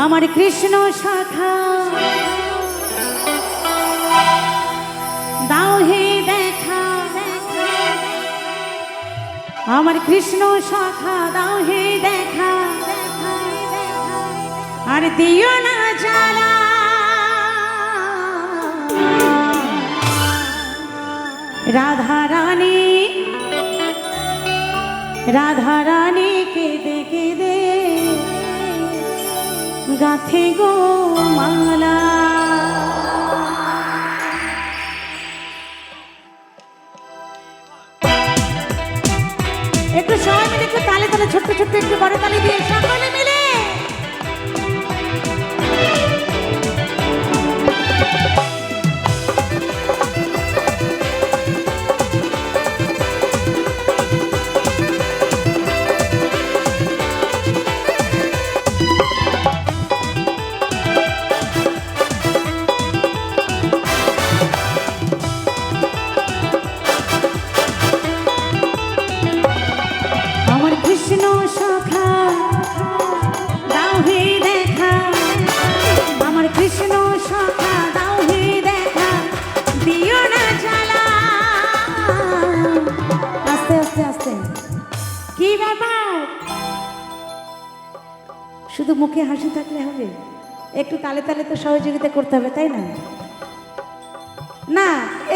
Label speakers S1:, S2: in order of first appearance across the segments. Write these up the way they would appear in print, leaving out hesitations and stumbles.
S1: আমার কৃষ্ণ শাখা দাও হে দেখা, আমার কৃষ্ণ শাখা দাও হে দেখা, আর দিও না জ্বালা। রাধা রানী রাধা রানী কেঁদে কেঁদে গাথে গো মালা। একটু সবাই মিলে একটু তালে তালে ছোট্ট ছোট্ট একটু বড় তালে দিয়ে সকলে মিলে শুধু মুখে হাসি থাকলে হবে? একটু তালে তালে তো সহযোগিতা করতে হবে, তাই না? না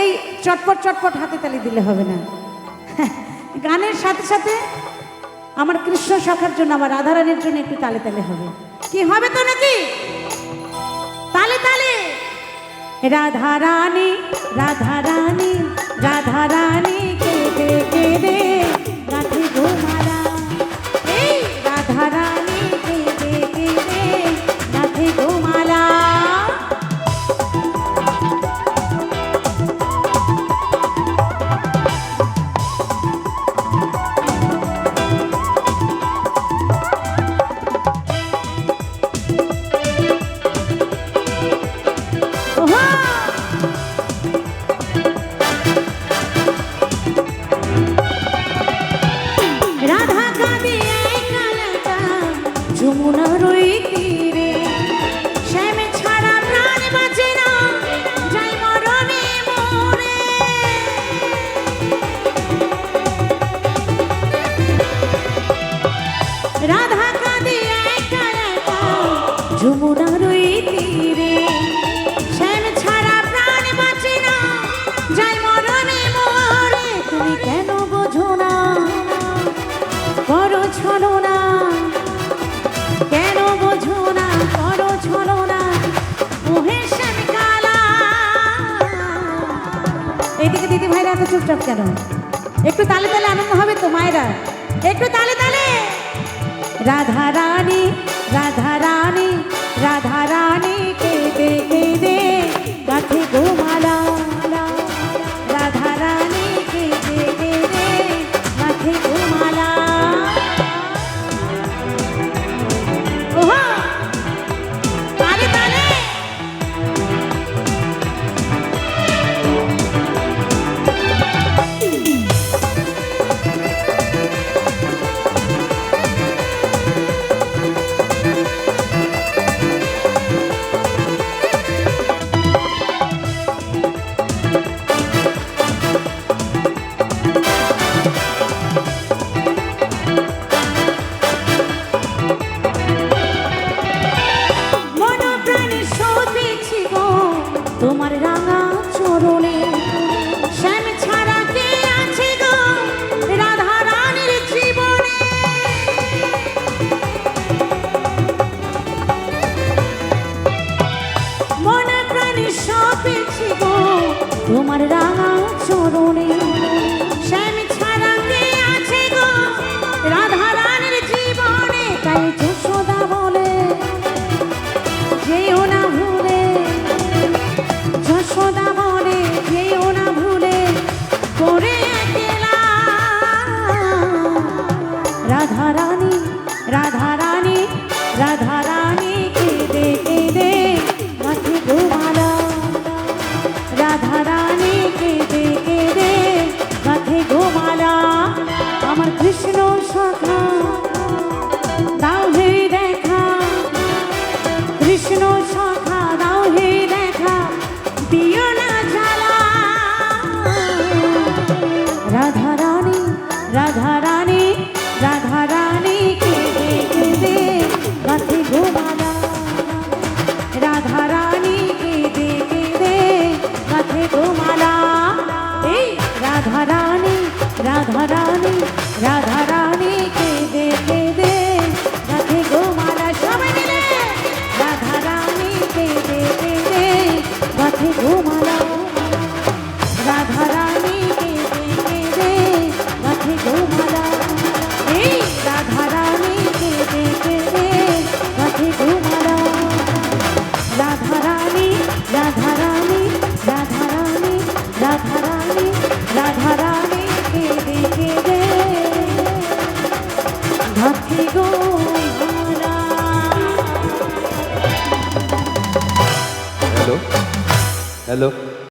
S1: এই চটপট চটপট হাতে তালি দিলে হবে না। গানের সাথে সাথে আমার কৃষ্ণ সখার জন্য, আমার রাধারানীর জন্য একটু তালে তালে হবে। কি হবে তো নাকি? তালে তালে। রাধা রানী রাধা রানী রাধা রানী কেঁদে কেঁদে গাথে গো মালা। এই রাধা রানী কেঁদে কেঁদে গাথে গো মালা। যমুনার ওই তীরে শ্যাম ছাড়া প্রাণ বাঁচে না, যাই মরণে মরে। রাধা কাঁদে একা একা যমুনার ওই তীরে, শ্যাম ছাড়া প্রাণ বাঁচে না, যাই মরণে মরে। তুমি কেন বোঝো না, করো ছলনা, কেন বোঝো না, করো ছলনা, মোহে শ্যাম কালা। এইদিকে দিদি ভাইরা এত চুপচাপ কেন? একটু তালে তালে আনন্দ হবে তো মায়েরা, একটু তালে তালে। রাধা রানী রাধা রানী রাধা রানী কেঁদে কেঁদে গাথে গো মালা। রাধা রানী কেঁদে কেঁদে গাথে গো মালা। তোমার রাঙা চরণে শ্যাম ছাড়া কে আছে গো রাধা রানীর জীবনে। মনে প্রাণে সপেছি গো তোমার রাঙা চরণে, শ্যাম ছাড়া কে আছে গো রাধা রানীর জীবনে। তাই যশোদা বলে যেও না ভুলে, যশোদা বলে যেও না ভুলে করে গেলা। রাধা রানী রাধা রানী রাধা রানী কেঁদে কেঁদে গাথে গো মালা। রাধা রানী কেঁদে কেঁদে গাথে গো মালা। আমার কৃষ্ণ সখা দাও হে দেখা, কৃষ্ণ সখা দাও হে দেখা দিও না জ্বালা রাধা রানী রাধা রানী রাধা রানী কেঁদে কেঁদে গাছে গোমালা রাধা রানী কেঁদে কেঁদে গাছে গোমালা এই রাধা রানী রাধা রানী রাধা রানী কেঁদে কেঁদে গাছে গোমালা সবাই মিলে রাধা রানী কেঁদে কেঁদে গাছে গোমালা রাধা রানী কেঁদে কেঁদে গাছে গোমালা এই রাধা রানী কেঁদে কেঁদে গাছে গোমালা রাধা রানী রাধা রানী রাধা রানী রাধা রানী রাধা রানী কেঁদে কেঁদে গাছে গোমালা।
S2: Hello hello